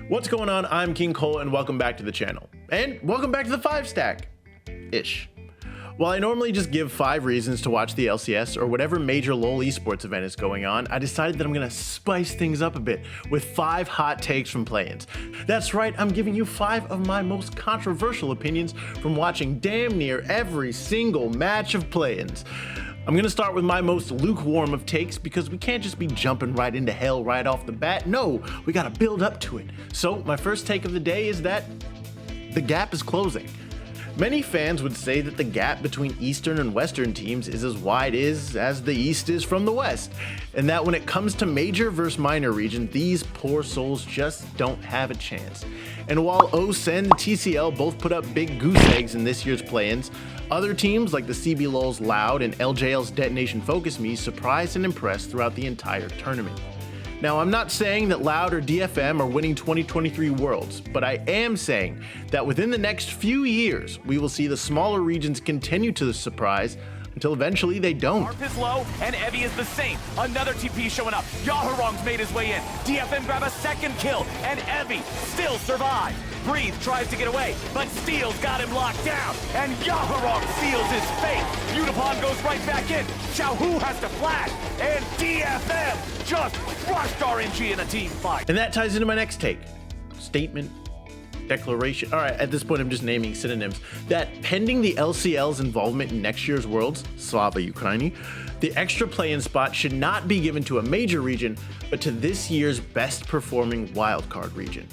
What's going on? I'm King Cole and welcome back to the channel. And welcome back to the 5-stack-ish. While I normally just give 5 reasons to watch the LCS or whatever major LoL esports event is going on, I decided that I'm gonna spice things up a bit with 5 hot takes from play-ins. That's right, I'm giving you 5 of my most controversial opinions from watching damn near every single match of play-ins. I'm gonna start with my most lukewarm of takes because we can't just be jumping right into hell right off the bat. No, we gotta build up to it. So my first take of the day is that the gap is closing. Many fans would say that the gap between Eastern and Western teams is as wide as the East is from the West, and that when it comes to major versus minor region, these poor souls just don't have a chance. And while OSEN and TCL both put up big goose eggs in this year's play-ins, other teams like the CBLOL's Loud and LJL's Detonation Focus Me surprised and impressed throughout the entire tournament. Now, I'm not saying that Loud or DFM are winning 2023 Worlds, but I am saying that within the next few years, we will see the smaller regions continue to surprise until eventually they don't. Arp is low, and Evie is the same. Another TP showing up. Yaharong's made his way in. DFM grab a second kill, and Evie still survives. Breathe tries to get away, but Steel's got him locked down, and Yaharong seals his fate. Unipon goes right back in. Xiaohu has to flash, and DFM just crushed RNG in a team fight. And that ties into my next take. Statement. Declaration. All right, at this point I'm just naming synonyms. That pending the LCL's involvement in next year's Worlds, Slava Ukraini, the extra play-in spot should not be given to a major region, but to this year's best performing wildcard region.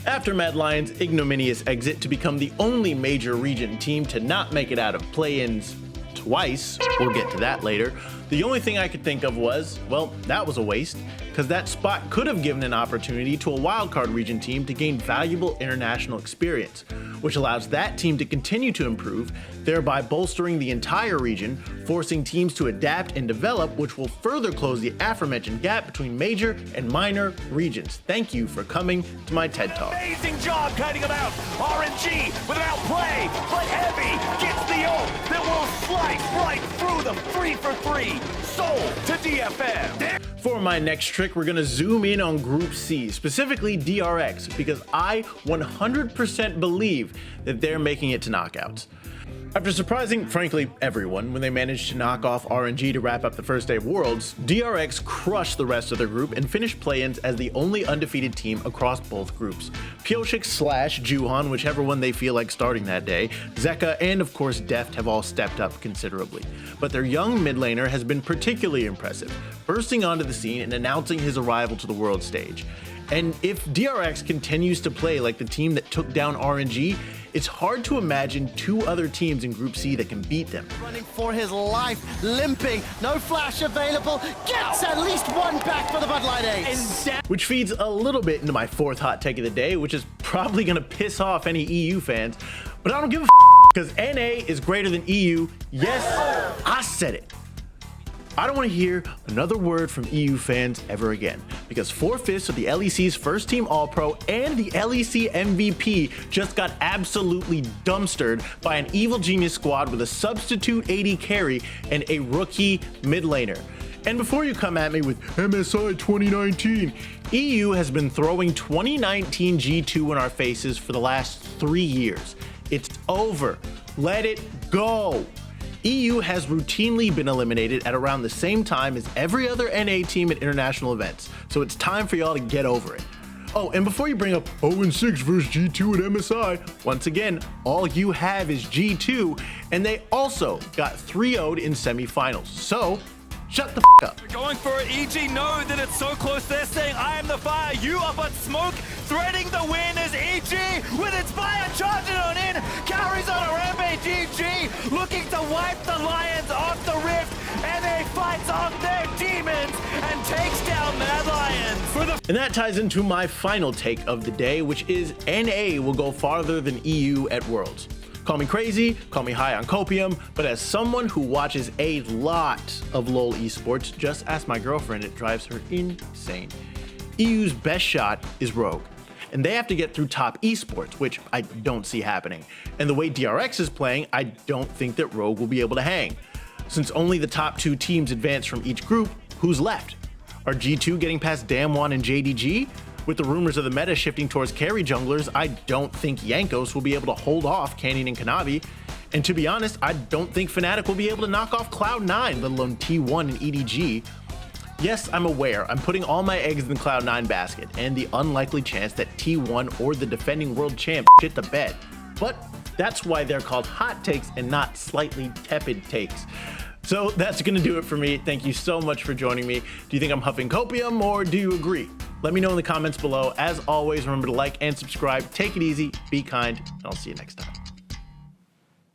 After Mad Lions' ignominious exit to become the only major region team to not make it out of play-ins twice, we'll get to that later, the only thing I could think of was, well, that was a waste, because that spot could have given an opportunity to a wildcard region team to gain valuable international experience, which allows that team to continue to improve, thereby bolstering the entire region, forcing teams to adapt and develop, which will further close the aforementioned gap between major and minor regions. Thank you for coming to my TED Talk. Amazing job kiting him out. RNG without play, but Heavy gets the ult that will slice right through them. 3 for 3. Sold to DFM. For my next trick, we're gonna zoom in on Group C, specifically DRX, because I 100% believe that they're making it to knockouts. After surprising, frankly, everyone when they managed to knock off RNG to wrap up the first day of Worlds, DRX crushed the rest of their group and finished play-ins as the only undefeated team across both groups. Pioshik/Juhan, whichever one they feel like starting that day, Zeka, and of course Deft have all stepped up considerably. But their young mid laner has been particularly impressive, bursting onto the scene and announcing his arrival to the world stage. And if DRX continues to play like the team that took down RNG, it's hard to imagine 2 other teams in Group C that can beat them. Running for his life, limping, no flash available, gets at least one back for the Bud Light Ace. Which feeds a little bit into my 4th hot take of the day, which is probably gonna piss off any EU fans, but I don't give a because NA is greater than EU. Yes, I said it. I don't want to hear another word from EU fans ever again, because 4/5 of the LEC's first team All-Pro and the LEC MVP just got absolutely dumpstered by an evil genius squad with a substitute AD carry and a rookie mid laner. And before you come at me with MSI 2019, EU has been throwing 2019 G2 in our faces for the last 3 years. It's over. Let it go. EU has routinely been eliminated at around the same time as every other NA team at international events, so it's time for y'all to get over it. Oh, and before you bring up 0-6 versus G2 at MSI, once again, all you have is G2, and they also got 3-0'd in semifinals, so shut the f up. Going for it. EG know that it's so close. They're saying, I am the fire, you are but smoke. Threading the win is EG with its fire charging on in. Carries on a rampage. EG looking to wipe the Lions off the rift, and they fights off their demons and takes down Mad Lions. And that ties into my final take of the day, which is NA will go farther than EU at Worlds. Call me crazy, call me high on copium, but as someone who watches a lot of LoL esports, just ask my girlfriend, it drives her insane. EU's best shot is Rogue, and they have to get through top esports, which I don't see happening. And the way DRX is playing, I don't think that Rogue will be able to hang. Since only the top 2 teams advance from each group, who's left? Are G2 getting past Damwon and JDG? With the rumors of the meta shifting towards carry junglers, I don't think Jankos will be able to hold off Canyon and Kanavi. And to be honest, I don't think Fnatic will be able to knock off Cloud9, let alone T1 and EDG. Yes, I'm aware, I'm putting all my eggs in the Cloud9 basket, and the unlikely chance that T1 or the defending world champ shit the bed. But that's why they're called hot takes and not slightly tepid takes. So that's gonna do it for me. Thank you so much for joining me. Do you think I'm huffing copium or do you agree? Let me know in the comments below. As always, remember to like and subscribe. Take it easy, be kind, and I'll see you next time.